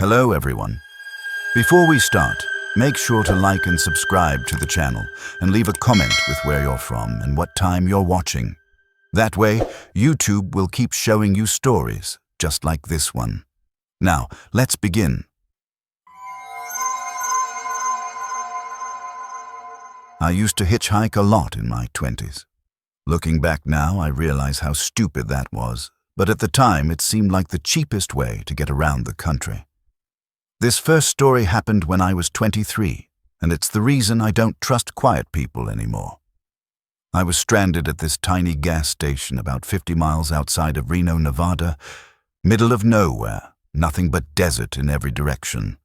Hello everyone. Before we start, make sure to like and subscribe to the channel and leave a comment with where you're from and what time you're watching. That way, YouTube will keep showing you stories just like this one. Now, let's begin. I used to hitchhike a lot in my 20s. Looking back now, I realize how stupid that was, but at the time it seemed like the cheapest way to get around the country. This first story happened when I was 23, and it's the reason I don't trust quiet people anymore. I was stranded at this tiny gas station about 50 miles outside of Reno, Nevada, middle of nowhere, nothing but desert in every direction.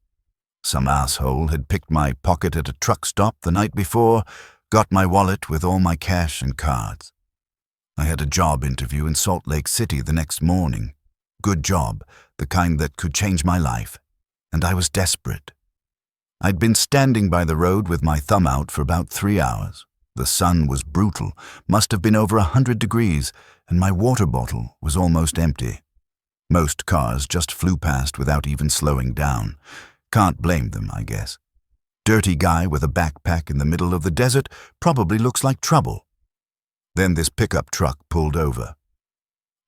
Some asshole had picked my pocket at a truck stop the night before, got my wallet with all my cash and cards. I had a job interview in Salt Lake City the next morning. Good job, the kind that could change my life. And I was desperate. I'd been standing by the road with my thumb out for about 3 hours. The sun was brutal, must have been over 100 degrees, and my water bottle was almost empty. Most cars just flew past without even slowing down. Can't blame them, I guess. Dirty guy with a backpack in the middle of the desert probably looks like trouble. Then this pickup truck pulled over.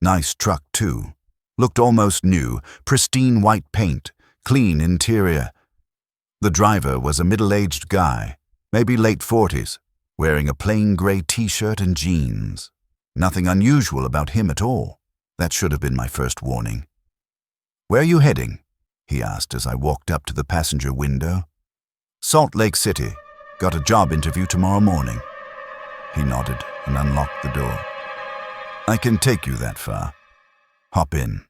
Nice truck, too. Looked almost new, pristine white paint, clean interior. The driver was a middle-aged guy, maybe late 40s, wearing a plain gray t-shirt and jeans. Nothing unusual about him at all. That should have been my first warning. "Where are you heading?" he asked as I walked up to the passenger window. "Salt Lake City. Got a job interview tomorrow morning." He nodded and unlocked the door. "I can take you that far. Hop in."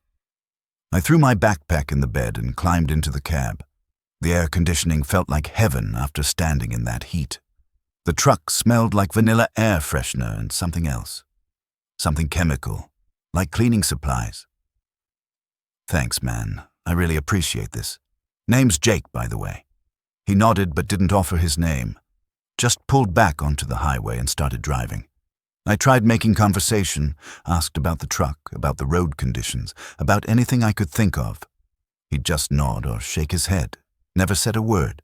I threw my backpack in the bed and climbed into the cab. The air conditioning felt like heaven after standing in that heat. The truck smelled like vanilla air freshener and something else. Something chemical, like cleaning supplies. "Thanks, man. I really appreciate this. Name's Jake, by the way." He nodded but didn't offer his name. Just pulled back onto the highway and started driving. I tried making conversation, asked about the truck, about the road conditions, about anything I could think of. He'd just nod or shake his head, never said a word.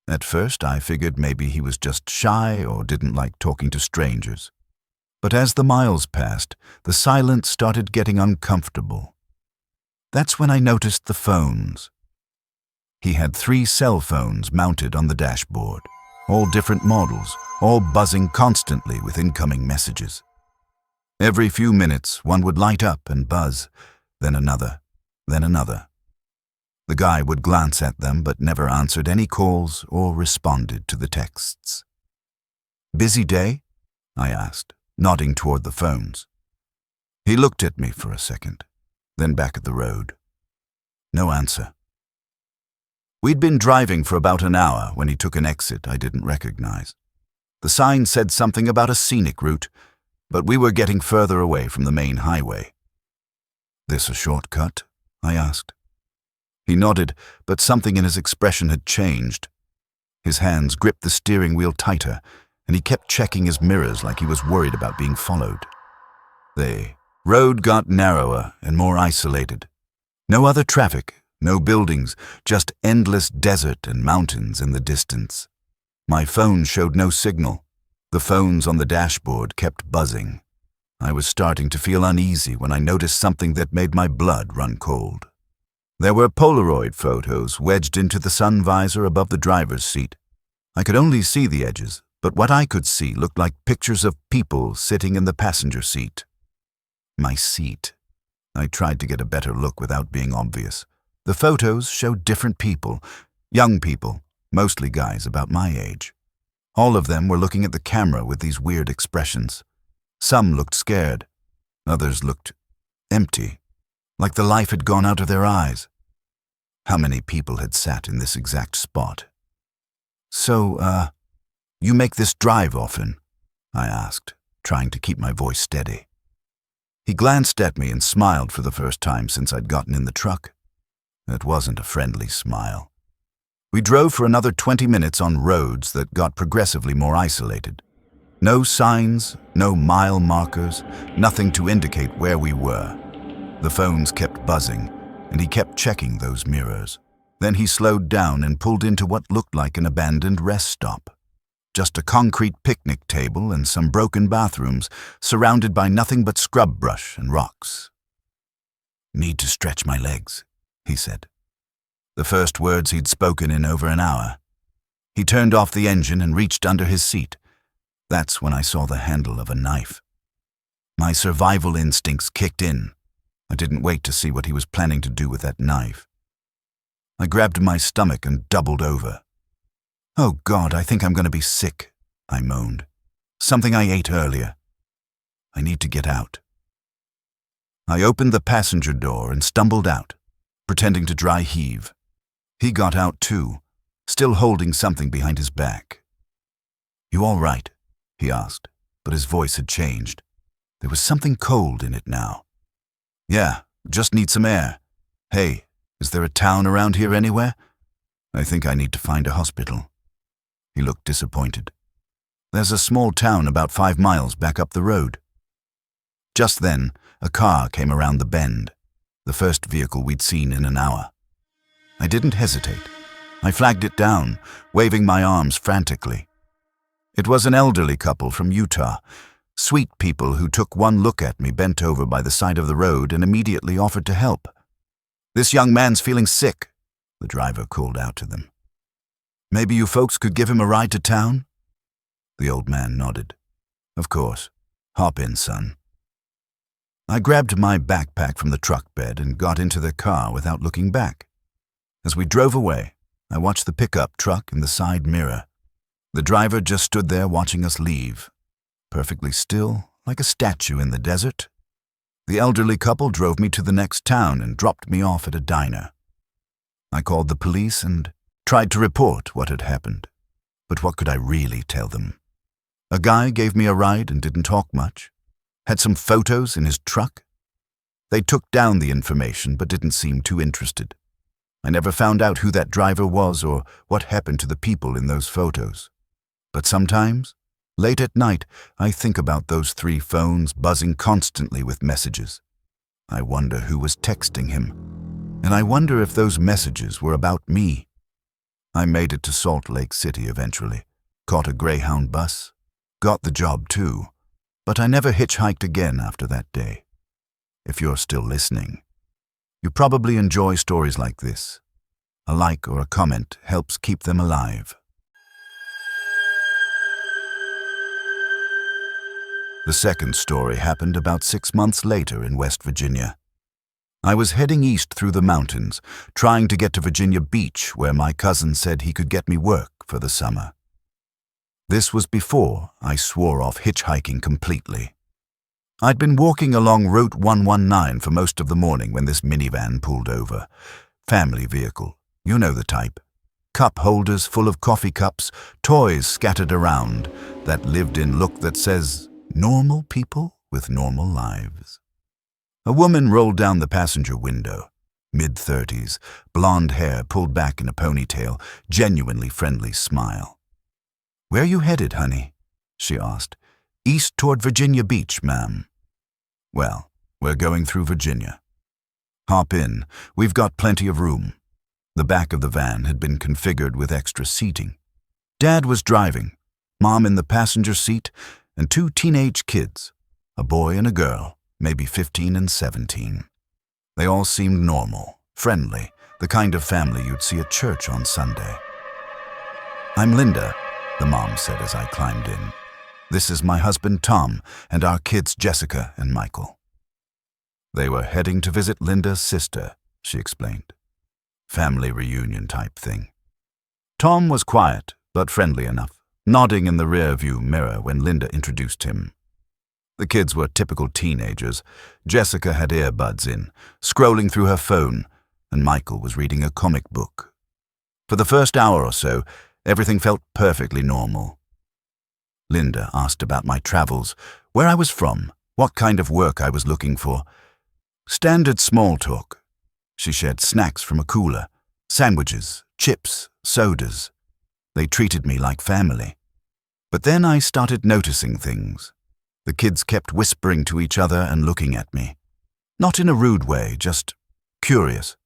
At first, I figured maybe he was just shy or didn't like talking to strangers. But as the miles passed, the silence started getting uncomfortable. That's when I noticed the phones. He had 3 cell phones mounted on the dashboard, all different models, all buzzing constantly with incoming messages. Every few minutes, one would light up and buzz, then another, then another. The guy would glance at them but never answered any calls or responded to the texts. "Busy day?" I asked, nodding toward the phones. He looked at me for a second, then back at the road. No answer. We'd been driving for about an hour when he took an exit I didn't recognize. The sign said something about a scenic route, but we were getting further away from the main highway. "This a shortcut?" I asked. He nodded, but something in his expression had changed. His hands gripped the steering wheel tighter, and he kept checking his mirrors like he was worried about being followed. The road got narrower and more isolated. No other traffic, no buildings, just endless desert and mountains in the distance. My phone showed no signal. The phones on the dashboard kept buzzing. I was starting to feel uneasy when I noticed something that made my blood run cold. There were Polaroid photos wedged into the sun visor above the driver's seat. I could only see the edges, but what I could see looked like pictures of people sitting in the passenger seat. My seat. I tried to get a better look without being obvious. The photos showed different people, young people, mostly guys about my age. All of them were looking at the camera with these weird expressions. Some looked scared. Others looked empty, like the life had gone out of their eyes. How many people had sat in this exact spot? "So, you make this drive often?" I asked, trying to keep my voice steady. He glanced at me and smiled for the first time since I'd gotten in the truck. It wasn't a friendly smile. We drove for another 20 minutes on roads that got progressively more isolated. No signs, no mile markers, nothing to indicate where we were. The phones kept buzzing, and he kept checking those mirrors. Then he slowed down and pulled into what looked like an abandoned rest stop. Just a concrete picnic table and some broken bathrooms, surrounded by nothing but scrub brush and rocks. "Need to stretch my legs," he said. The first words he'd spoken in over an hour. He turned off the engine and reached under his seat. That's when I saw the handle of a knife. My survival instincts kicked in. I didn't wait to see what he was planning to do with that knife. I grabbed my stomach and doubled over. "Oh God, I think I'm going to be sick," I moaned. "Something I ate earlier. I need to get out." I opened the passenger door and stumbled out, pretending to dry heave. He got out too, still holding something behind his back. "You all right?" he asked, but his voice had changed. There was something cold in it now. "Yeah, just need some air. Hey, is there a town around here anywhere? I think I need to find a hospital." He looked disappointed. "There's a small town about 5 miles back up the road." Just then, a car came around the bend, the first vehicle we'd seen in an hour. I didn't hesitate. I flagged it down, waving my arms frantically. It was an elderly couple from Utah, sweet people who took one look at me bent over by the side of the road and immediately offered to help. "This young man's feeling sick," the driver called out to them. "Maybe you folks could give him a ride to town?" The old man nodded. "Of course. Hop in, son." I grabbed my backpack from the truck bed and got into the car without looking back. As we drove away, I watched the pickup truck in the side mirror. The driver just stood there watching us leave, perfectly still, like a statue in the desert. The elderly couple drove me to the next town and dropped me off at a diner. I called the police and tried to report what had happened, but what could I really tell them? A guy gave me a ride and didn't talk much. Had some photos in his truck. They took down the information but didn't seem too interested. I never found out who that driver was or what happened to the people in those photos. But sometimes, late at night, I think about those 3 phones buzzing constantly with messages. I wonder who was texting him, and I wonder if those messages were about me. I made it to Salt Lake City eventually, caught a Greyhound bus, got the job too, but I never hitchhiked again after that day. If you're still listening, you probably enjoy stories like this. A like or a comment helps keep them alive. The second story happened about 6 months later in West Virginia. I was heading east through the mountains, trying to get to Virginia Beach, where my cousin said he could get me work for the summer. This was before I swore off hitchhiking completely. I'd been walking along Route 119 for most of the morning when this minivan pulled over. Family vehicle, you know the type. Cup holders full of coffee cups, toys scattered around, that lived-in look that says, normal people with normal lives. A woman rolled down the passenger window, mid-30s, blonde hair pulled back in a ponytail, genuinely friendly smile. "Where you headed, honey?" she asked. "East toward Virginia Beach, ma'am." "Well, we're going through Virginia." "Hop in, we've got plenty of room." The back of the van had been configured with extra seating. Dad was driving, Mom in the passenger seat, and 2 teenage kids, a boy and a girl, maybe 15 and 17. They all seemed normal, friendly, the kind of family you'd see at church on Sunday. "I'm Linda," the mom said as I climbed in. "This is my husband Tom and our kids Jessica and Michael." They were heading to visit Linda's sister, she explained. Family reunion type thing. Tom was quiet but friendly enough, nodding in the rear-view mirror when Linda introduced him. The kids were typical teenagers. Jessica had earbuds in, scrolling through her phone, and Michael was reading a comic book. For the first hour or so, everything felt perfectly normal. Linda asked about my travels, where I was from, what kind of work I was looking for. Standard small talk. She shared snacks from a cooler, sandwiches, chips, sodas. They treated me like family. But then I started noticing things. The kids kept whispering to each other and looking at me. Not in a rude way, just curious.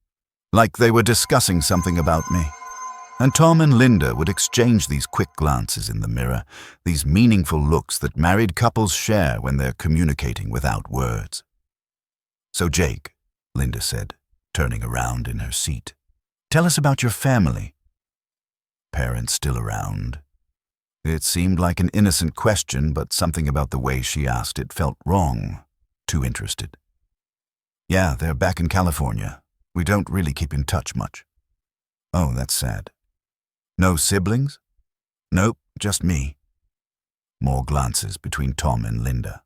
like they were discussing something about me. And Tom and Linda would exchange these quick glances in the mirror, these meaningful looks that married couples share when they're communicating without words. "So Jake," Linda said, turning around in her seat, "tell us about your family." "Parents still around?" It seemed like an innocent question, but something about the way she asked it felt wrong, too interested. "Yeah, they're back in California. We don't really keep in touch much." "Oh, that's sad." "No siblings?" "Nope, just me." More glances between Tom and Linda.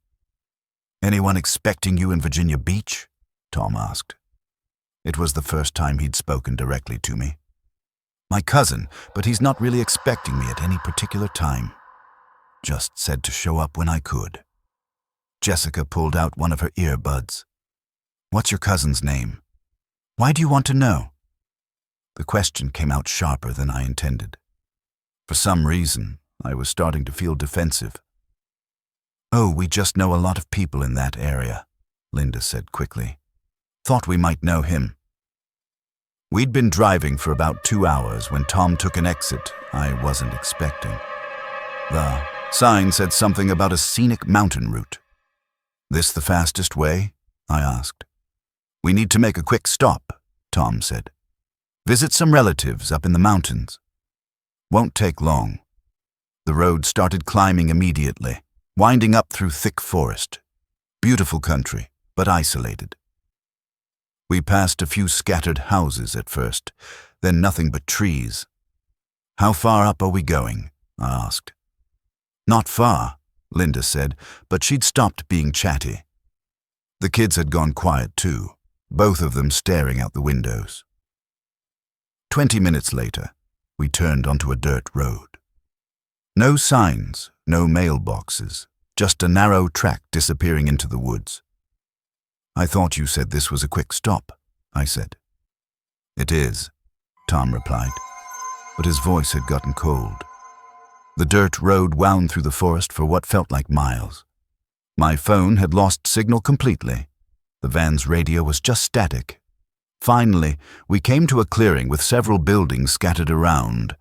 "Anyone expecting you in Virginia Beach?" Tom asked. It was the first time he'd spoken directly to me. "My cousin, but he's not really expecting me at any particular time. Just said to show up when I could." Jessica pulled out one of her earbuds. "What's your cousin's name? Why do you want to know?" The question came out sharper than I intended. For some reason, I was starting to feel defensive. "Oh, we just know a lot of people in that area," Linda said quickly. "Thought we might know him." We'd been driving for about 2 hours when Tom took an exit I wasn't expecting. The sign said something about a scenic mountain route. "This the fastest way?" I asked. "We need to make a quick stop," Tom said. "Visit some relatives up in the mountains." "Won't take long." The road started climbing immediately, winding up through thick forest. Beautiful country, but isolated. We passed a few scattered houses at first, then nothing but trees. "How far up are we going?" I asked. "Not far," Linda said, but she'd stopped being chatty. The kids had gone quiet too, both of them staring out the windows. 20 minutes later, we turned onto a dirt road. No signs, no mailboxes, just a narrow track disappearing into the woods. "I thought you said this was a quick stop," I said. "It is," Tom replied, but his voice had gotten cold. The dirt road wound through the forest for what felt like miles. My phone had lost signal completely. The van's radio was just static. Finally, we came to a clearing with several buildings scattered around.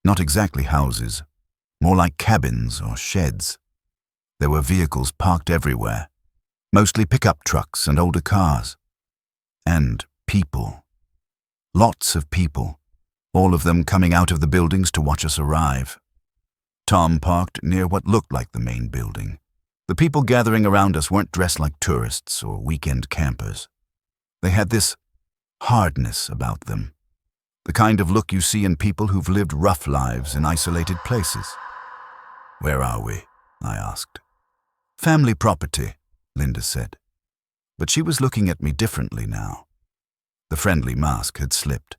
Not exactly houses, more like cabins or sheds. There were vehicles parked everywhere, mostly pickup trucks and older cars. And people. Lots of people, all of them coming out of the buildings to watch us arrive. Tom parked near what looked like the main building. The people gathering around us weren't dressed like tourists or weekend campers. They had this hardness about them, the kind of look you see in people who've lived rough lives in isolated places. "Where are we?" I asked. "Family property," Linda said. But she was looking at me differently now. The friendly mask had slipped.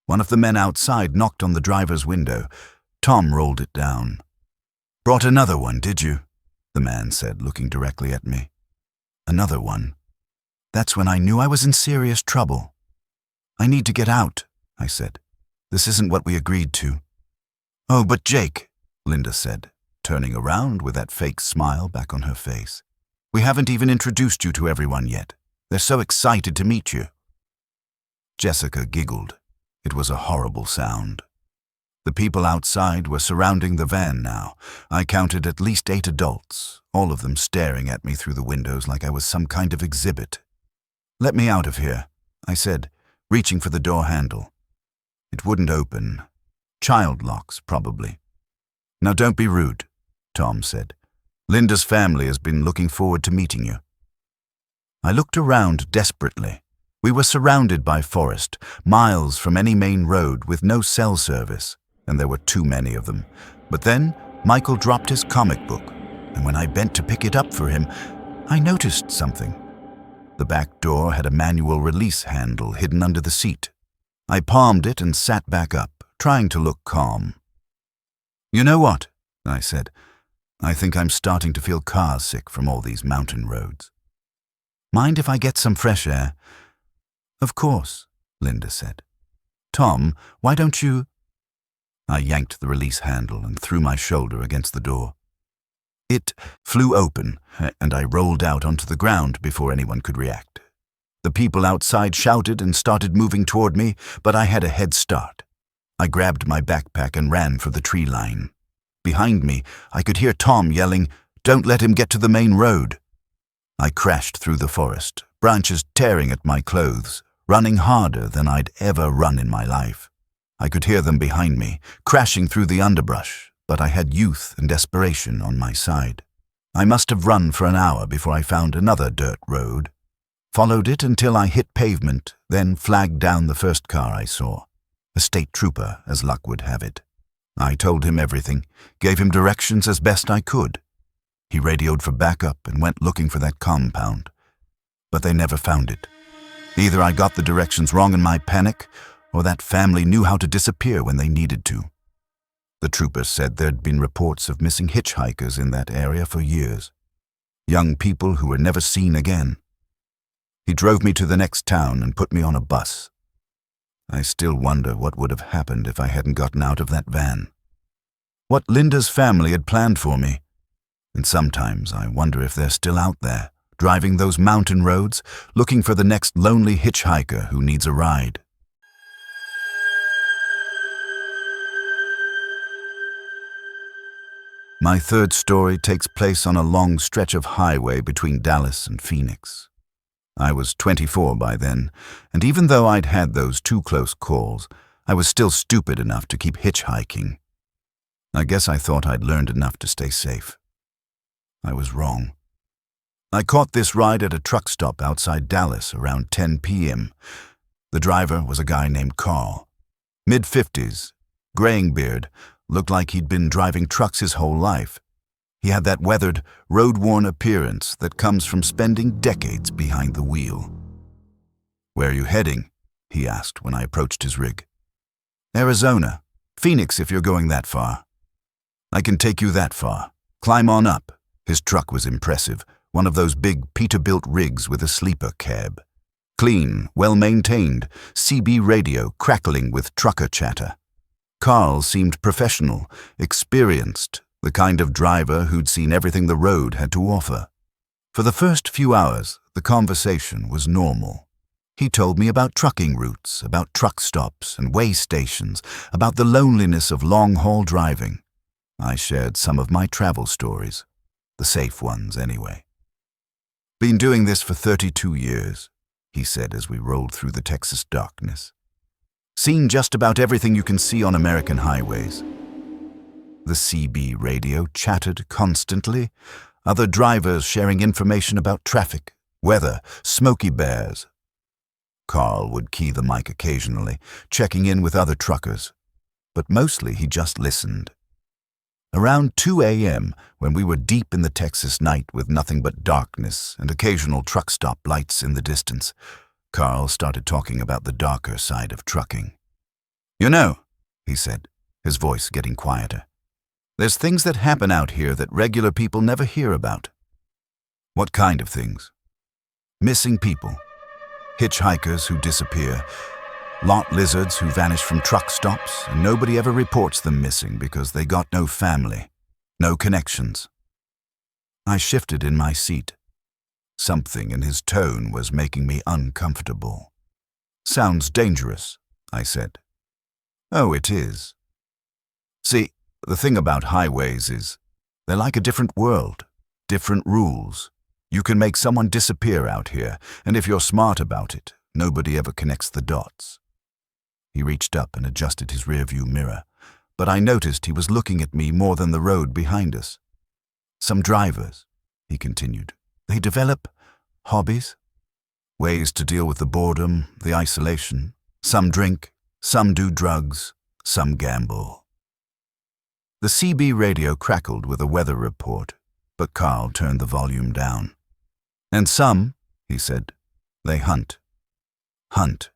One of the men outside knocked on the driver's window. Tom rolled it down. "Brought another one, did you?" the man said, looking directly at me. Another one. That's when I knew I was in serious trouble. "I need to get out," I said. "This isn't what we agreed to." "Oh, but Jake," Linda said, turning around with that fake smile back on her face. "We haven't even introduced you to everyone yet. They're so excited to meet you." Jessica giggled. It was a horrible sound. The people outside were surrounding the van now. I counted at least 8 adults, all of them staring at me through the windows like I was some kind of exhibit. "Let me out of here," I said, reaching for the door handle. It wouldn't open. Child locks, probably. "Now don't be rude," Tom said. "Linda's family has been looking forward to meeting you." I looked around desperately. We were surrounded by forest, miles from any main road with no cell service, and there were too many of them. But then Michael dropped his comic book, and when I bent to pick it up for him, I noticed something. The back door had a manual release handle hidden under the seat. I palmed it and sat back up, trying to look calm. "You know what?" I said. "I think I'm starting to feel car sick from all these mountain roads. Mind if I get some fresh air?" "Of course," Linda said. "Tom, why don't you—" I yanked the release handle and threw my shoulder against the door. It flew open, and I rolled out onto the ground before anyone could react. The people outside shouted and started moving toward me, but I had a head start. I grabbed my backpack and ran for the tree line. Behind me, I could hear Tom yelling, "Don't let him get to the main road." I crashed through the forest, branches tearing at my clothes, running harder than I'd ever run in my life. I could hear them behind me, crashing through the underbrush, but I had youth and desperation on my side. I must have run for an hour before I found another dirt road. Followed it until I hit pavement, then flagged down the first car I saw. A state trooper, as luck would have it. I told him everything, gave him directions as best I could. He radioed for backup and went looking for that compound. But they never found it. Either I got the directions wrong in my panic, or that family knew how to disappear when they needed to. The trooper said there'd been reports of missing hitchhikers in that area for years. Young people who were never seen again. He drove me to the next town and put me on a bus. I still wonder what would have happened if I hadn't gotten out of that van. What Linda's family had planned for me. And sometimes I wonder if they're still out there, driving those mountain roads, looking for the next lonely hitchhiker who needs a ride. My third story takes place on a long stretch of highway between Dallas and Phoenix. I was 24 by then, and even though I'd had those 2 close calls, I was still stupid enough to keep hitchhiking. I guess I thought I'd learned enough to stay safe. I was wrong. I caught this ride at a truck stop outside Dallas around 10 p.m. The driver was a guy named Carl. Mid-50s, graying beard, looked like he'd been driving trucks his whole life. He had that weathered, road-worn appearance that comes from spending decades behind the wheel. "Where are you heading?" he asked when I approached his rig. "Arizona. Phoenix if you're going that far." "I can take you that far. Climb on up." His truck was impressive, one of those big Peterbilt rigs with a sleeper cab. Clean, well-maintained, CB radio crackling with trucker chatter. Carl seemed professional, experienced, the kind of driver who'd seen everything the road had to offer. For the first few hours, the conversation was normal. He told me about trucking routes, about truck stops and way stations, about the loneliness of long-haul driving. I shared some of my travel stories, the safe ones anyway. "Been doing this for 32 years, he said as we rolled through the Texas darkness. "Seen just about everything you can see on American highways." The CB radio chattered constantly, other drivers sharing information about traffic, weather, Smoky Bears. Carl would key the mic occasionally, checking in with other truckers, but mostly he just listened. Around 2 a.m., when we were deep in the Texas night with nothing but darkness and occasional truck stop lights in the distance, Carl started talking about the darker side of trucking. "You know," he said, his voice getting quieter, "there's things that happen out here that regular people never hear about." "What kind of things?" "Missing people. Hitchhikers who disappear. Lot lizards who vanish from truck stops, and nobody ever reports them missing because they got no family, no connections." I shifted in my seat. Something in his tone was making me uncomfortable. "Sounds dangerous," I said. "Oh, it is. See, the thing about highways is, they're like a different world, different rules. You can make someone disappear out here, and if you're smart about it, nobody ever connects the dots." He reached up and adjusted his rearview mirror, but I noticed he was looking at me more than the road behind us. "Some drivers," he continued, "they develop hobbies, ways to deal with the boredom, the isolation. Some drink, some do drugs, some gamble." The CB radio crackled with a weather report, but Carl turned the volume down. "And some," he said, "they hunt." "Hunt?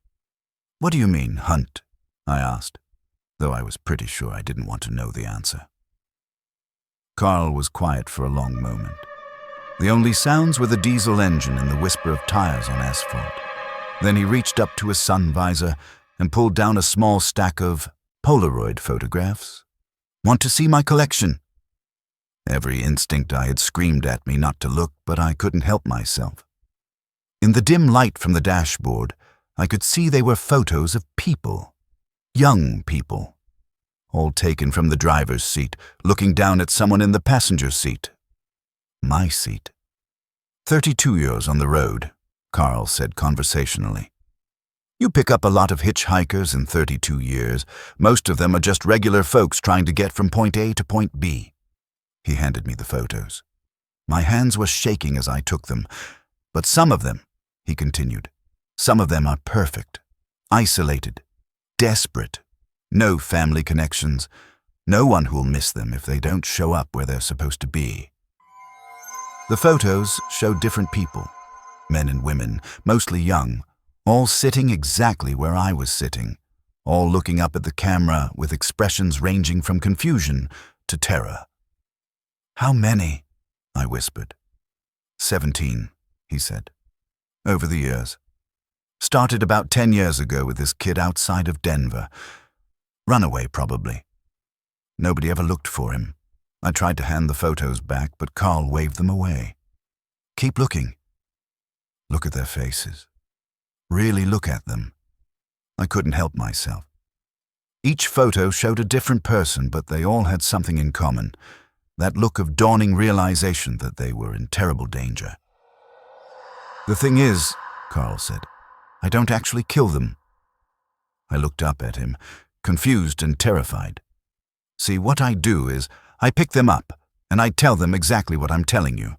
What do you mean, hunt?" I asked, though I was pretty sure I didn't want to know the answer. Carl was quiet for a long moment. The only sounds were the diesel engine and the whisper of tires on asphalt. Then he reached up to his sun visor and pulled down a small stack of Polaroid photographs. "Want to see my collection?" Every instinct I had screamed at me not to look, but I couldn't help myself. In the dim light from the dashboard, I could see they were photos of people, young people, all taken from the driver's seat, looking down at someone in the passenger seat. My seat. 32 years on the road, Carl said conversationally. You pick up a lot of hitchhikers in 32 years. Most of them are just regular folks trying to get from point A to point B. He handed me the photos. My hands were shaking as I took them. But some of them, he continued, some of them are perfect, isolated, desperate, no family connections, no one who'll miss them if they don't show up where they're supposed to be. The photos showed different people, men and women, mostly young, all sitting exactly where I was sitting, all looking up at the camera with expressions ranging from confusion to terror. How many? I whispered. 17, he said. Over the years. Started about 10 years ago with this kid outside of Denver. Runaway, probably. Nobody ever looked for him. I tried to hand the photos back, but Carl waved them away. Keep looking. Look at their faces. Really look at them. I couldn't help myself. Each photo showed a different person, but they all had something in common. That look of dawning realization that they were in terrible danger. The thing is, Carl said, I don't actually kill them. I looked up at him, confused and terrified. See, what I do is, I pick them up, and I tell them exactly what I'm telling you.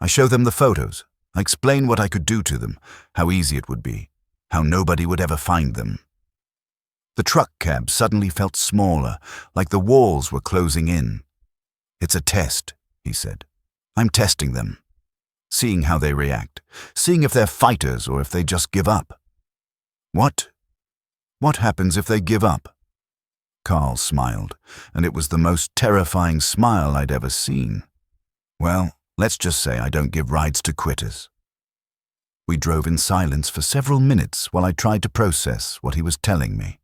I show them the photos. I explain what I could do to them, how easy it would be, how nobody would ever find them. The truck cab suddenly felt smaller, like the walls were closing in. It's a test, he said. I'm testing them, seeing how they react, seeing if they're fighters or if they just give up. What? What happens if they give up? Carl smiled, and it was the most terrifying smile I'd ever seen. Well, let's just say I don't give rides to quitters. We drove in silence for several minutes while I tried to process what he was telling me.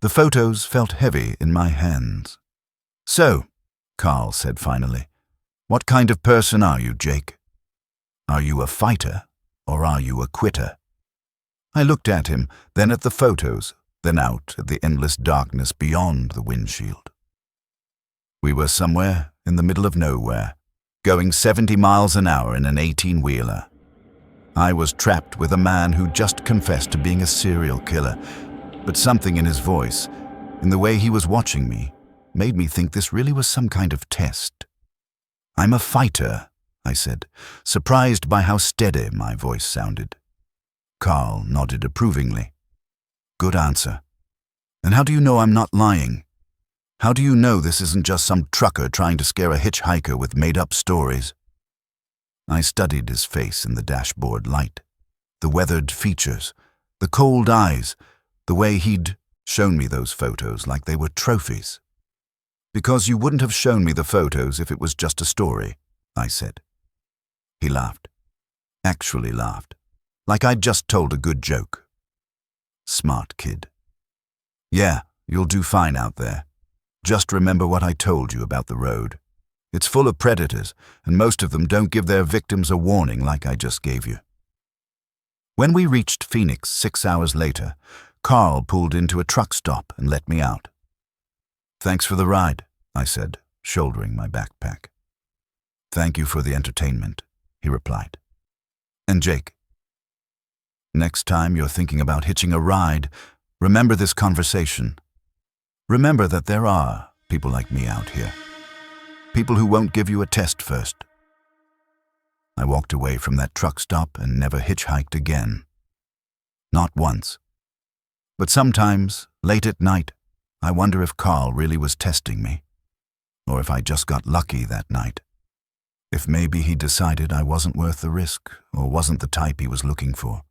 The photos felt heavy in my hands. So, Carl said finally, what kind of person are you, Jake? Are you a fighter, or are you a quitter? I looked at him, then at the photos, then out at the endless darkness beyond the windshield. We were somewhere in the middle of nowhere, going 70 miles an hour in an 18-wheeler. I was trapped with a man who just confessed to being a serial killer, but something in his voice, in the way he was watching me, made me think this really was some kind of test. I'm a fighter, I said, surprised by how steady my voice sounded. Carl nodded approvingly. Good answer. And how do you know I'm not lying? How do you know this isn't just some trucker trying to scare a hitchhiker with made-up stories? I studied his face in the dashboard light, the weathered features, the cold eyes, the way he'd shown me those photos like they were trophies. Because you wouldn't have shown me the photos if it was just a story, I said. He laughed. Actually laughed, like I'd just told a good joke. Smart kid. Yeah, you'll do fine out there. Just remember what I told you about the road. It's full of predators, and most of them don't give their victims a warning like I just gave you. When we reached Phoenix 6 hours later, Carl pulled into a truck stop and let me out. Thanks for the ride, I said, shouldering my backpack. Thank you for the entertainment, he replied. And Jake, next time you're thinking about hitching a ride, remember this conversation. Remember that there are people like me out here. People who won't give you a test first. I walked away from that truck stop and never hitchhiked again. Not once. But sometimes, late at night, I wonder if Carl really was testing me, or if I just got lucky that night. If maybe he decided I wasn't worth the risk, or wasn't the type he was looking for.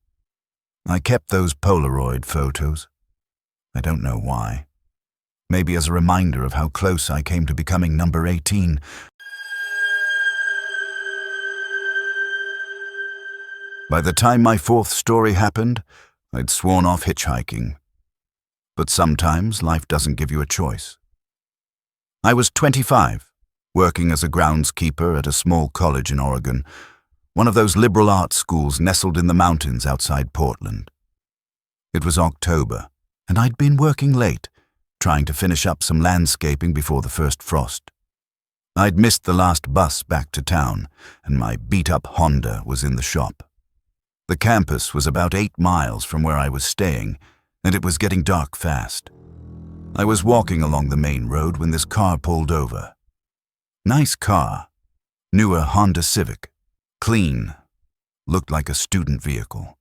I kept those Polaroid photos. I don't know why. Maybe as a reminder of how close I came to becoming number 18. By the time my fourth story happened, I'd sworn off hitchhiking. But sometimes life doesn't give you a choice. I was 25, working as a groundskeeper at a small college in Oregon, one of those liberal arts schools nestled in the mountains outside Portland. It was October, and I'd been working late, trying to finish up some landscaping before the first frost. I'd missed the last bus back to town, and my beat-up Honda was in the shop. The campus was about 8 miles from where I was staying, and it was getting dark fast. I was walking along the main road when this car pulled over. Nice car. Newer Honda Civic. Clean. Looked like a student vehicle.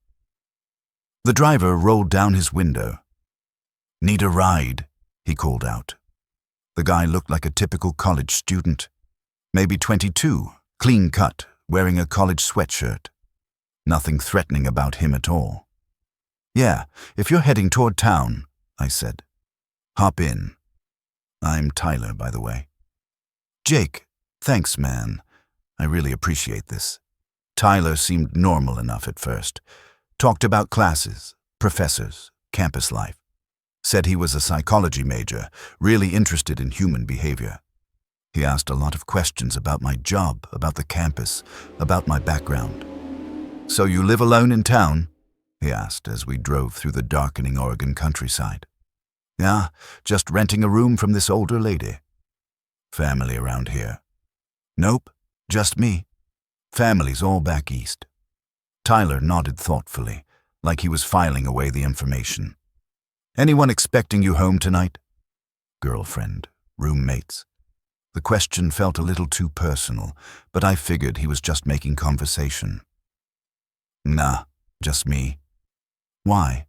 The driver rolled down his window. "Need a ride?" he called out. The guy looked like a typical college student. Maybe 22, clean cut, wearing a college sweatshirt. Nothing threatening about him at all. "Yeah, if you're heading toward town," I said. "Hop in. I'm Tyler, by the way." "Jake, thanks, man. I really appreciate this." Tyler seemed normal enough at first. Talked about classes, professors, campus life. Said he was a psychology major, really interested in human behavior. He asked a lot of questions about my job, about the campus, about my background. "So you live alone in town?" he asked as we drove through the darkening Oregon countryside. "Yeah, just renting a room from this older lady." "Family around here?" "Nope, just me. Family's all back east." Tyler nodded thoughtfully, like he was filing away the information. "Anyone expecting you home tonight?" "Girlfriend, roommates." The question felt a little too personal, but I figured he was just making conversation. "Nah, just me." "Why?"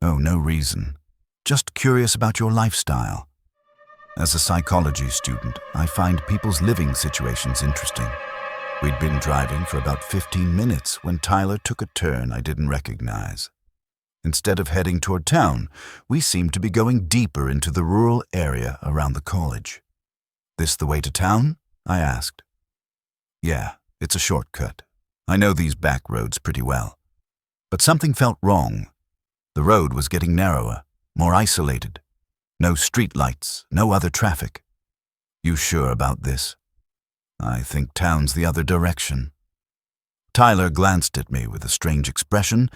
"Oh, no reason. Just curious about your lifestyle." As a psychology student, I find people's living situations interesting. We'd been driving for about 15 minutes when Tyler took a turn I didn't recognize. Instead of heading toward town, we seemed to be going deeper into the rural area around the college. "This the way to town?" I asked. "Yeah, it's a shortcut. I know these back roads pretty well." But something felt wrong. The road was getting narrower, more isolated. No street lights, no other traffic. "You sure about this?" "I think town's the other direction." Tyler glanced at me with a strange expression.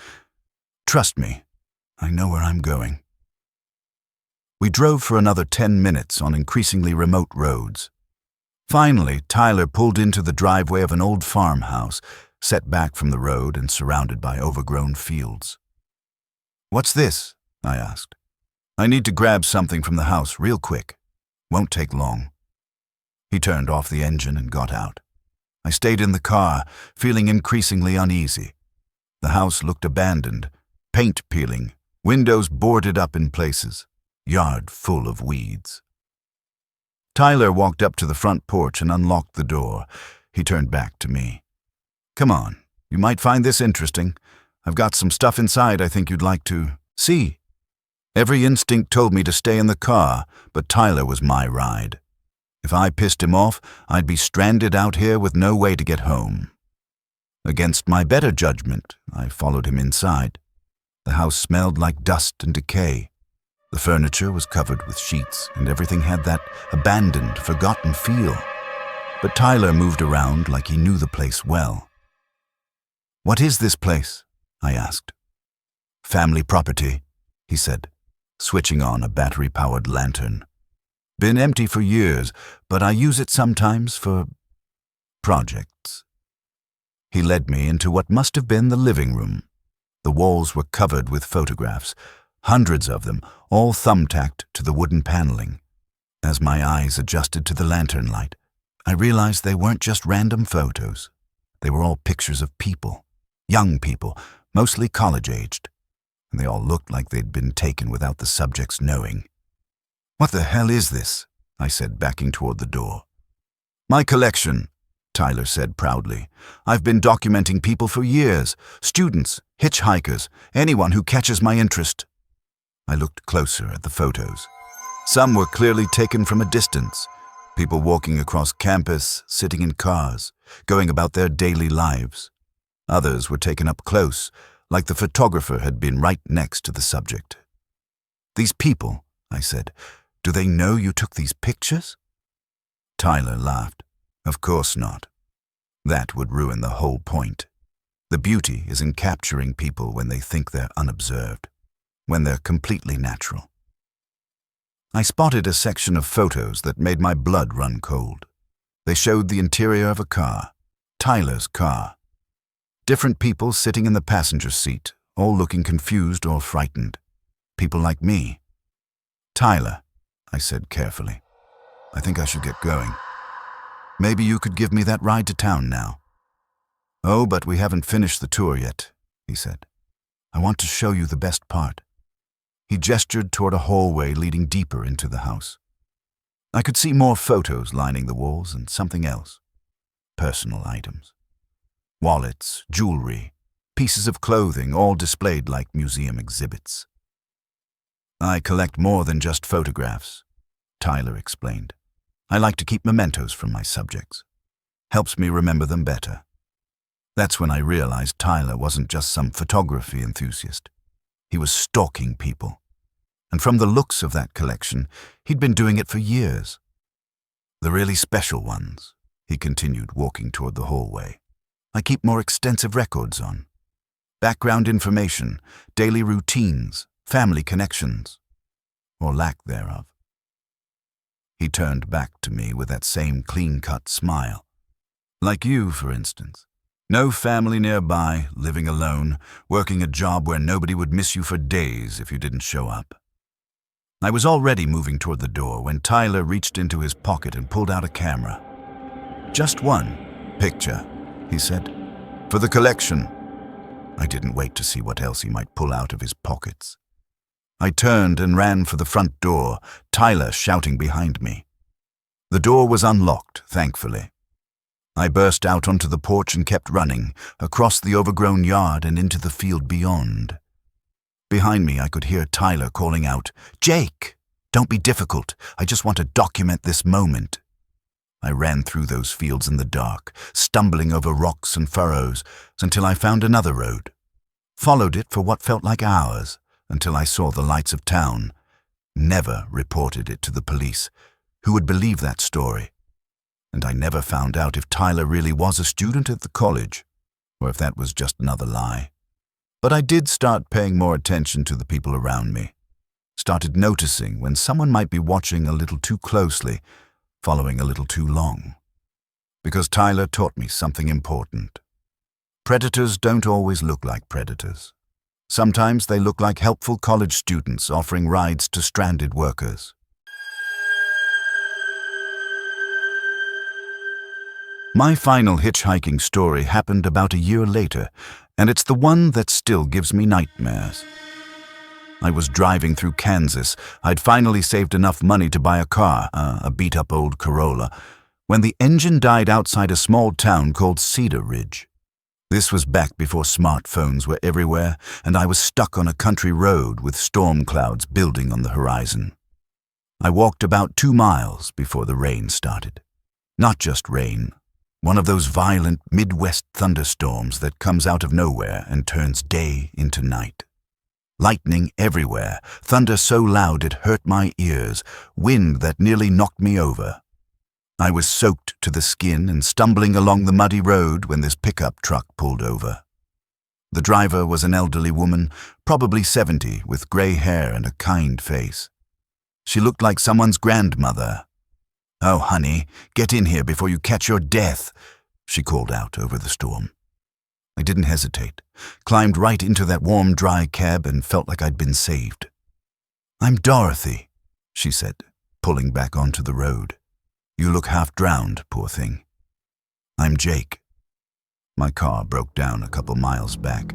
"Trust me, I know where I'm going." We drove for another 10 minutes on increasingly remote roads. Finally, Tyler pulled into the driveway of an old farmhouse, set back from the road and surrounded by overgrown fields. "What's this?" I asked. "I need to grab something from the house real quick. Won't take long." He turned off the engine and got out. I stayed in the car, feeling increasingly uneasy. The house looked abandoned, paint peeling, windows boarded up in places, yard full of weeds. Tyler walked up to the front porch and unlocked the door. He turned back to me. "Come on, you might find this interesting. I've got some stuff inside I think you'd like to see." Every instinct told me to stay in the car, but Tyler was my ride. If I pissed him off, I'd be stranded out here with no way to get home. Against my better judgment, I followed him inside. The house smelled like dust and decay. The furniture was covered with sheets, and everything had that abandoned, forgotten feel. But Tyler moved around like he knew the place well. "What is this place?" I asked. "Family property," he said, switching on a battery-powered lantern. "Been empty for years, but I use it sometimes for projects." He led me into what must have been the living room. The walls were covered with photographs, hundreds of them, all thumbtacked to the wooden paneling. As my eyes adjusted to the lantern light, I realized they weren't just random photos. They were all pictures of people, young people, mostly college-aged, and they all looked like they'd been taken without the subjects knowing. "What the hell is this?" I said, backing toward the door. "My collection," Tyler said proudly. "I've been documenting people for years. Students, hitchhikers, anyone who catches my interest." I looked closer at the photos. Some were clearly taken from a distance. People walking across campus, sitting in cars, going about their daily lives. Others were taken up close, like the photographer had been right next to the subject. "These people," I said, "do they know you took these pictures?" Tyler laughed. "Of course not." That would ruin the whole point. The beauty is in capturing people when they think they're unobserved, when they're completely natural. I spotted a section of photos that made my blood run cold. They showed the interior of a car, Tyler's car. Different people sitting in the passenger seat, all looking confused or frightened. People like me. "Tyler," I said carefully, "I think I should get going. Maybe you could give me that ride to town now." "Oh, but we haven't finished the tour yet," he said. "I want to show you the best part." He gestured toward a hallway leading deeper into the house. I could see more photos lining the walls and something else. Personal items. Wallets, jewelry, pieces of clothing, all displayed like museum exhibits. "I collect more than just photographs," Tyler explained. "I like to keep mementos from my subjects. Helps me remember them better." That's when I realized Tyler wasn't just some photography enthusiast. He was stalking people. And from the looks of that collection, he'd been doing it for years. "The really special ones," he continued, walking toward the hallway, "I keep more extensive records on. Background information, daily routines, family connections, or lack thereof." He turned back to me with that same clean-cut smile. "Like you, for instance. No family nearby, living alone, working a job where nobody would miss you for days if you didn't show up." I was already moving toward the door when Tyler reached into his pocket and pulled out a camera. "Just one picture," he said, "for the collection." I didn't wait to see what else he might pull out of his pockets. I turned and ran for the front door, Tyler shouting behind me. The door was unlocked, thankfully. I burst out onto the porch and kept running, across the overgrown yard and into the field beyond. Behind me, I could hear Tyler calling out, "Jake, don't be difficult. I just want to document this moment." I ran through those fields in the dark, stumbling over rocks and furrows, until I found another road. Followed it for what felt like hours, until I saw the lights of town. Never reported it to the police. Who would believe that story? And I never found out if Tyler really was a student at the college, or if that was just another lie. But I did start paying more attention to the people around me. Started noticing when someone might be watching a little too closely, following a little too long. Because Tyler taught me something important. Predators don't always look like predators. Sometimes they look like helpful college students offering rides to stranded workers. My final hitchhiking story happened about a year later, and it's the one that still gives me nightmares. I was driving through Kansas. I'd finally saved enough money to buy a car, a beat-up old Corolla, when the engine died outside a small town called Cedar Ridge. This was back before smartphones were everywhere, and I was stuck on a country road with storm clouds building on the horizon. I walked about 2 miles before the rain started. Not just rain. One of those violent Midwest thunderstorms that comes out of nowhere and turns day into night. Lightning everywhere, thunder so loud it hurt my ears, wind that nearly knocked me over. I was soaked to the skin and stumbling along the muddy road when this pickup truck pulled over. The driver was an elderly woman, probably 70, with gray hair and a kind face. She looked like someone's grandmother. "Oh, honey, get in here before you catch your death," she called out over the storm. I didn't hesitate, climbed right into that warm, dry cab and felt like I'd been saved. "I'm Dorothy," she said, pulling back onto the road. "You look half drowned, poor thing." "I'm Jake." My car broke down a couple miles back.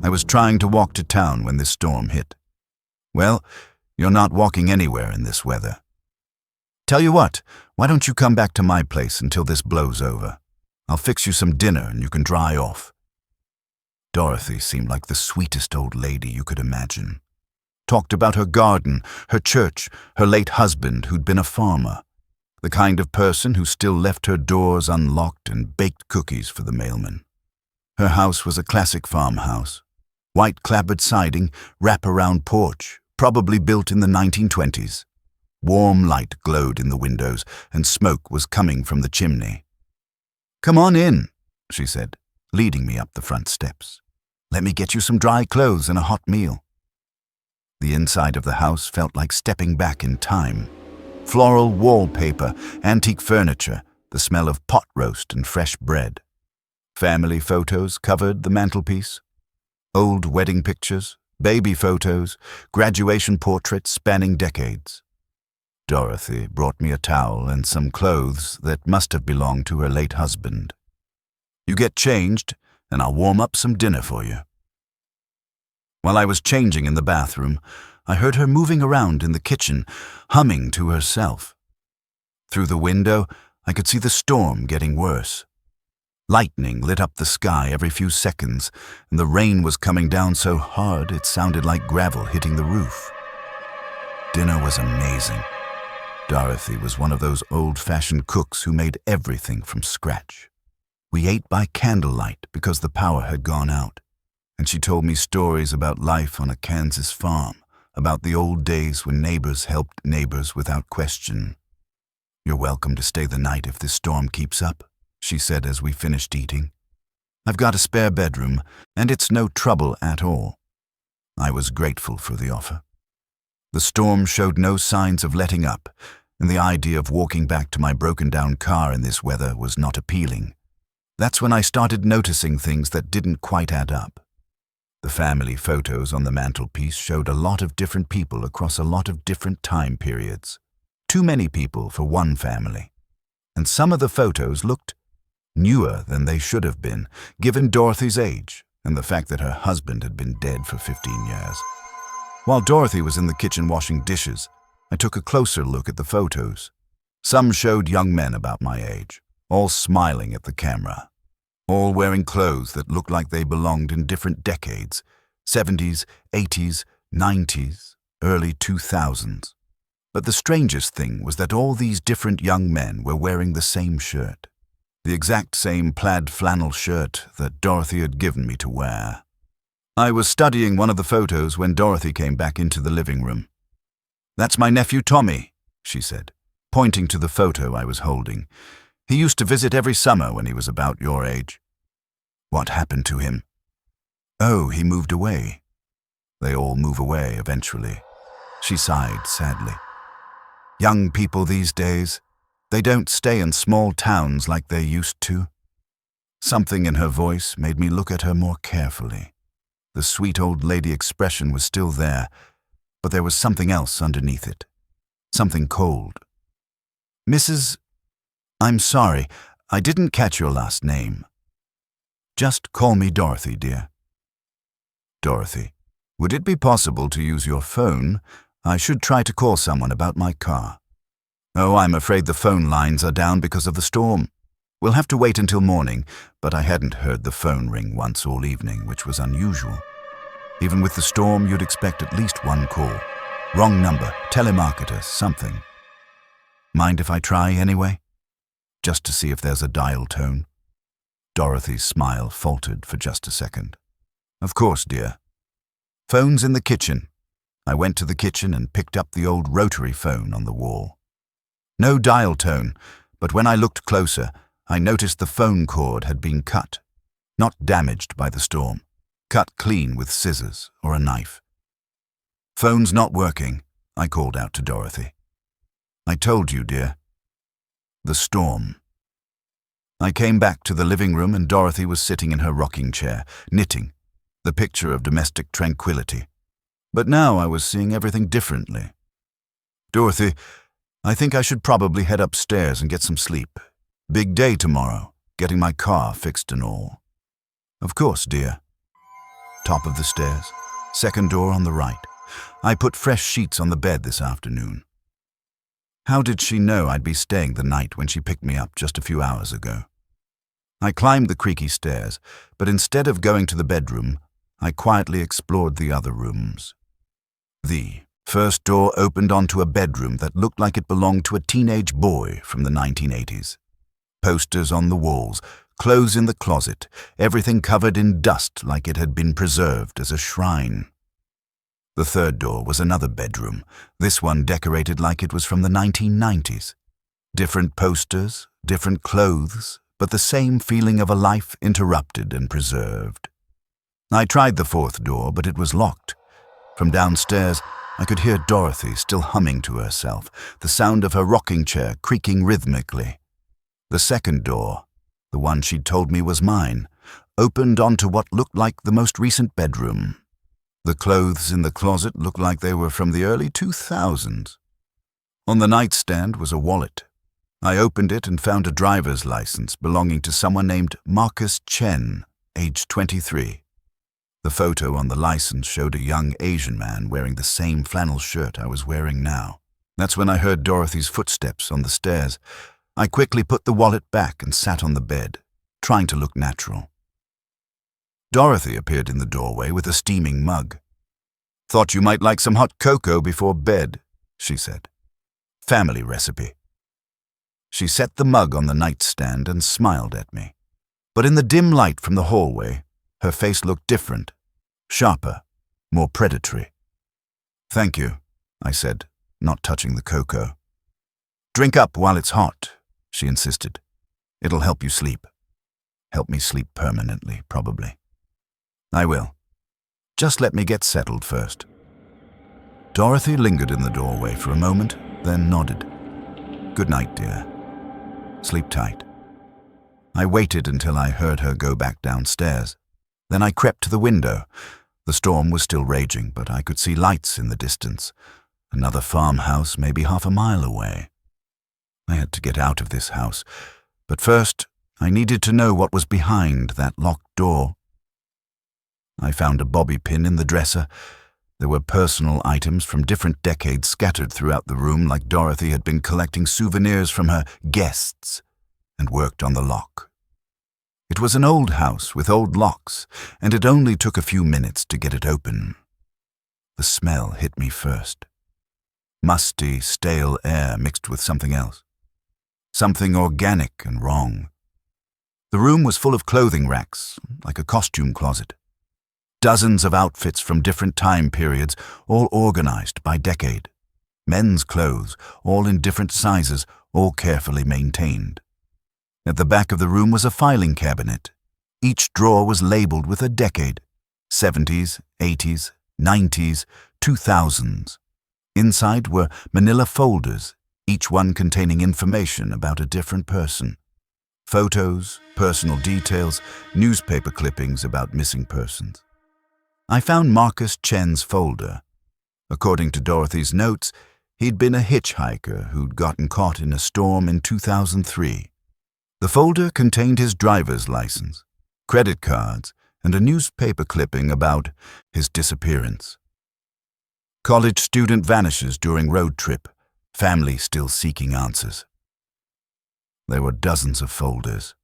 I was trying to walk to town when this storm hit. "Well, you're not walking anywhere in this weather. Tell you what, why don't you come back to my place until this blows over? I'll fix you some dinner and you can dry off." Dorothy seemed like the sweetest old lady you could imagine. Talked about her garden, her church, her late husband who'd been a farmer. The kind of person who still left her doors unlocked and baked cookies for the mailman. Her house was a classic farmhouse. White clapboard siding, wrap-around porch, probably built in the 1920s. Warm light glowed in the windows, and smoke was coming from the chimney. "Come on in," she said, leading me up the front steps. "Let me get you some dry clothes and a hot meal." The inside of the house felt like stepping back in time. Floral wallpaper, antique furniture, the smell of pot roast and fresh bread. Family photos covered the mantelpiece. Old wedding pictures, baby photos, graduation portraits spanning decades. Dorothy brought me a towel and some clothes that must have belonged to her late husband. "You get changed, and I'll warm up some dinner for you." While I was changing in the bathroom, I heard her moving around in the kitchen, humming to herself. Through the window, I could see the storm getting worse. Lightning lit up the sky every few seconds, and the rain was coming down so hard it sounded like gravel hitting the roof. Dinner was amazing. Dorothy was one of those old-fashioned cooks who made everything from scratch. We ate by candlelight because the power had gone out, and she told me stories about life on a Kansas farm, about the old days when neighbors helped neighbors without question. "You're welcome to stay the night if this storm keeps up," she said as we finished eating. "I've got a spare bedroom, and it's no trouble at all." I was grateful for the offer. The storm showed no signs of letting up, and the idea of walking back to my broken-down car in this weather was not appealing. That's when I started noticing things that didn't quite add up. The family photos on the mantelpiece showed a lot of different people across a lot of different time periods. Too many people for one family. And some of the photos looked newer than they should have been, given Dorothy's age and the fact that her husband had been dead for 15 years. While Dorothy was in the kitchen washing dishes, I took a closer look at the photos. Some showed young men about my age, all smiling at the camera, all wearing clothes that looked like they belonged in different decades, 70s, 80s, 90s, early 2000s. But the strangest thing was that all these different young men were wearing the same shirt, the exact same plaid flannel shirt that Dorothy had given me to wear. I was studying one of the photos when Dorothy came back into the living room. "That's my nephew Tommy," she said, pointing to the photo I was holding. "He used to visit every summer when he was about your age." "What happened to him?" "Oh, he moved away." "They all move away eventually." She sighed sadly. "Young people these days, they don't stay in small towns like they used to." Something in her voice made me look at her more carefully. The sweet old lady expression was still there, but there was something else underneath it. Something cold. "Mrs. I'm sorry, I didn't catch your last name." "Just call me Dorothy, dear." "Dorothy, would it be possible to use your phone? I should try to call someone about my car." "Oh, I'm afraid the phone lines are down because of the storm. We'll have to wait until morning," but I hadn't heard the phone ring once all evening, which was unusual. Even with the storm, you'd expect at least one call. Wrong number, telemarketer, something. "Mind if I try anyway? Just to see if there's a dial tone." Dorothy's smile faltered for just a second. "Of course, dear." "Phone's in the kitchen." I went to the kitchen and picked up the old rotary phone on the wall. No dial tone, but when I looked closer, I noticed the phone cord had been cut. Not damaged by the storm. Cut clean with scissors or a knife. "Phone's not working," I called out to Dorothy. "I told you, dear." The storm. I came back to the living room and Dorothy was sitting in her rocking chair, knitting, the picture of domestic tranquility. But now I was seeing everything differently. "Dorothy, I think I should probably head upstairs and get some sleep. Big day tomorrow, getting my car fixed and all." "Of course, dear." Top of the stairs, second door on the right. I put fresh sheets on the bed this afternoon. How did she know I'd be staying the night when she picked me up just a few hours ago? I climbed the creaky stairs, but instead of going to the bedroom, I quietly explored the other rooms. The first door opened onto a bedroom that looked like it belonged to a teenage boy from the 1980s. Posters on the walls, clothes in the closet, everything covered in dust like it had been preserved as a shrine. The third door was another bedroom, this one decorated like it was from the 1990s. Different posters, different clothes, but the same feeling of a life interrupted and preserved. I tried the fourth door, but it was locked. From downstairs, I could hear Dorothy still humming to herself, the sound of her rocking chair creaking rhythmically. The second door, the one she'd told me was mine, opened onto what looked like the most recent bedroom. The clothes in the closet looked like they were from the early 2000s. On the nightstand was a wallet. I opened it and found a driver's license belonging to someone named Marcus Chen, age 23. The photo on the license showed a young Asian man wearing the same flannel shirt I was wearing now. That's when I heard Dorothy's footsteps on the stairs. I quickly put the wallet back and sat on the bed, trying to look natural. Dorothy appeared in the doorway with a steaming mug. "Thought you might like some hot cocoa before bed," she said. "Family recipe." She set the mug on the nightstand and smiled at me. But in the dim light from the hallway, her face looked different, sharper, more predatory. "Thank you," I said, not touching the cocoa. "Drink up while it's hot," she insisted. "It'll help you sleep." Help me sleep permanently, probably. "I will. Just let me get settled first." Dorothy lingered in the doorway for a moment, then nodded. "Good night, dear. Sleep tight." I waited until I heard her go back downstairs. Then I crept to the window. The storm was still raging, but I could see lights in the distance. Another farmhouse maybe half a mile away. I had to get out of this house, but first I needed to know what was behind that locked door. I found a bobby pin in the dresser. There were personal items from different decades scattered throughout the room, like Dorothy had been collecting souvenirs from her guests and worked on the lock. It was an old house with old locks, and it only took a few minutes to get it open. The smell hit me first. Musty, stale air mixed with something else. Something organic and wrong. The room was full of clothing racks, like a costume closet. Dozens of outfits from different time periods, all organized by decade. Men's clothes, all in different sizes, all carefully maintained. At the back of the room was a filing cabinet. Each drawer was labeled with a decade: 70s, 80s, 90s, 2000s. Inside were manila folders, each one containing information about a different person. Photos, personal details, newspaper clippings about missing persons. I found Marcus Chen's folder. According to Dorothy's notes, he'd been a hitchhiker who'd gotten caught in a storm in 2003. The folder contained his driver's license, credit cards, and a newspaper clipping about his disappearance. College student vanishes during road trip, family still seeking answers. There were dozens of folders.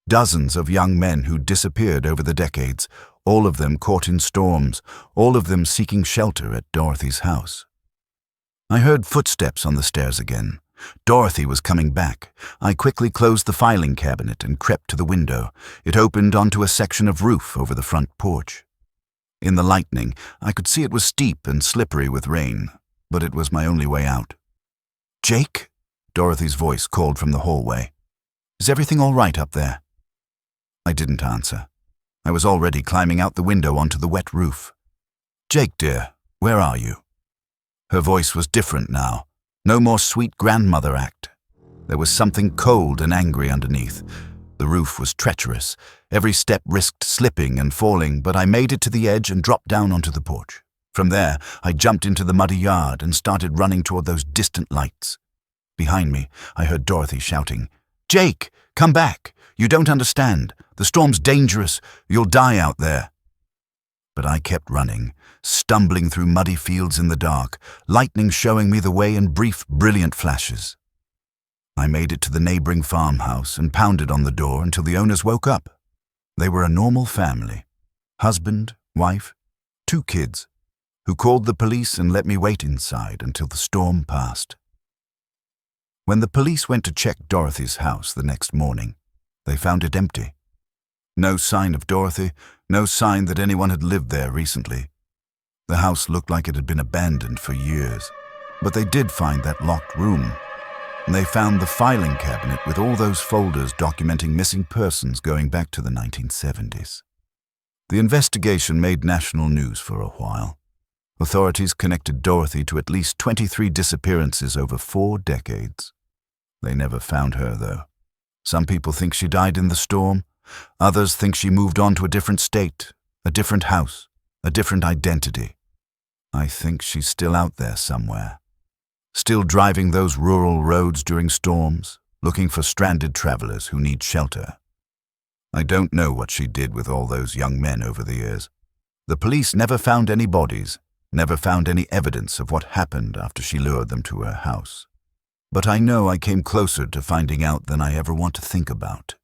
Dozens of young men who disappeared over the decades, all of them caught in storms, all of them seeking shelter at Dorothy's house. I heard footsteps on the stairs again. Dorothy was coming back. I quickly closed the filing cabinet and crept to the window. It opened onto a section of roof over the front porch. In the lightning, I could see it was steep and slippery with rain, but it was my only way out. "Jake?" Dorothy's voice called from the hallway. "Is everything all right up there?" I didn't answer. I was already climbing out the window onto the wet roof. "Jake, dear, where are you?" Her voice was different now. No more sweet grandmother act. There was something cold and angry underneath. The roof was treacherous. Every step risked slipping and falling, but I made it to the edge and dropped down onto the porch. From there, I jumped into the muddy yard and started running toward those distant lights. Behind me, I heard Dorothy shouting, "Jake, come back! You don't understand. The storm's dangerous. You'll die out there." But I kept running, stumbling through muddy fields in the dark, lightning showing me the way in brief, brilliant flashes. I made it to the neighboring farmhouse and pounded on the door until the owners woke up. They were a normal family, husband, wife, 2 kids, who called the police and let me wait inside until the storm passed. When the police went to check Dorothy's house the next morning, they found it empty. No sign of Dorothy, no sign that anyone had lived there recently. The house looked like it had been abandoned for years, but they did find that locked room. and they found the filing cabinet with all those folders documenting missing persons going back to the 1970s. The investigation made national news for a while. Authorities connected Dorothy to at least 23 disappearances over 4 decades. They never found her, though. Some people think she died in the storm. Others think she moved on to a different state, a different house, a different identity. I think she's still out there somewhere. Still driving those rural roads during storms, looking for stranded travelers who need shelter. I don't know what she did with all those young men over the years. The police never found any bodies, never found any evidence of what happened after she lured them to her house. But I know I came closer to finding out than I ever want to think about.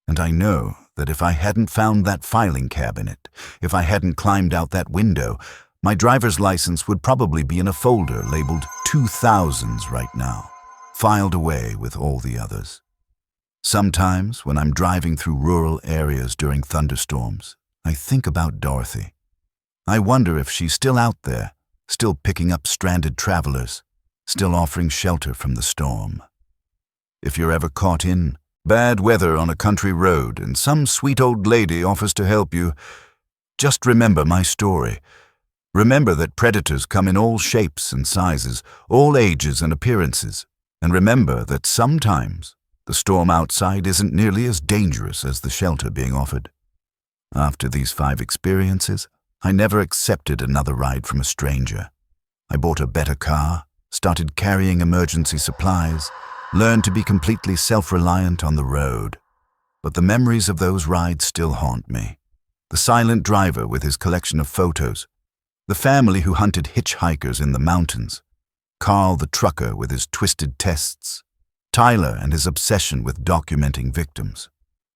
And I know that if I hadn't found that filing cabinet, if I hadn't climbed out that window, my driver's license would probably be in a folder labeled 2000s right now, filed away with all the others. Sometimes, when I'm driving through rural areas during thunderstorms, I think about Dorothy. I wonder if she's still out there, still picking up stranded travelers, still offering shelter from the storm. If you're ever caught in bad weather on a country road and some sweet old lady offers to help you, just remember my story. Remember that predators come in all shapes and sizes, all ages and appearances, and remember that sometimes the storm outside isn't nearly as dangerous as the shelter being offered. After these 5 experiences, I never accepted another ride from a stranger. I bought a better car, started carrying emergency supplies, learned to be completely self-reliant on the road. But the memories of those rides still haunt me. The silent driver with his collection of photos, the family who hunted hitchhikers in the mountains, Carl the trucker with his twisted tests, Tyler and his obsession with documenting victims,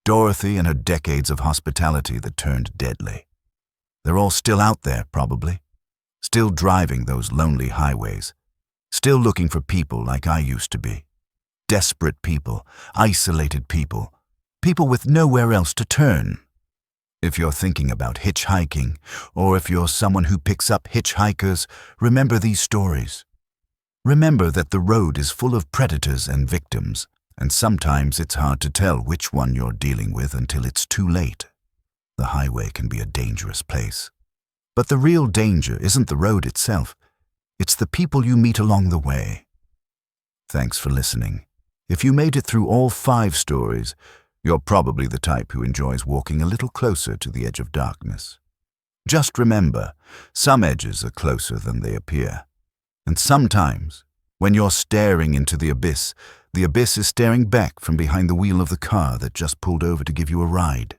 Dorothy and her decades of hospitality that turned deadly. They're all still out there, probably, still driving those lonely highways, still looking for people like I used to be. Desperate people, isolated people, people with nowhere else to turn. If you're thinking about hitchhiking, or if you're someone who picks up hitchhikers, remember these stories. Remember that the road is full of predators and victims, and sometimes it's hard to tell which one you're dealing with until it's too late. The highway can be a dangerous place. But the real danger isn't the road itself. It's the people you meet along the way. Thanks for listening. If you made it through all 5 stories, you're probably the type who enjoys walking a little closer to the edge of darkness. Just remember, some edges are closer than they appear. And sometimes, when you're staring into the abyss is staring back from behind the wheel of the car that just pulled over to give you a ride.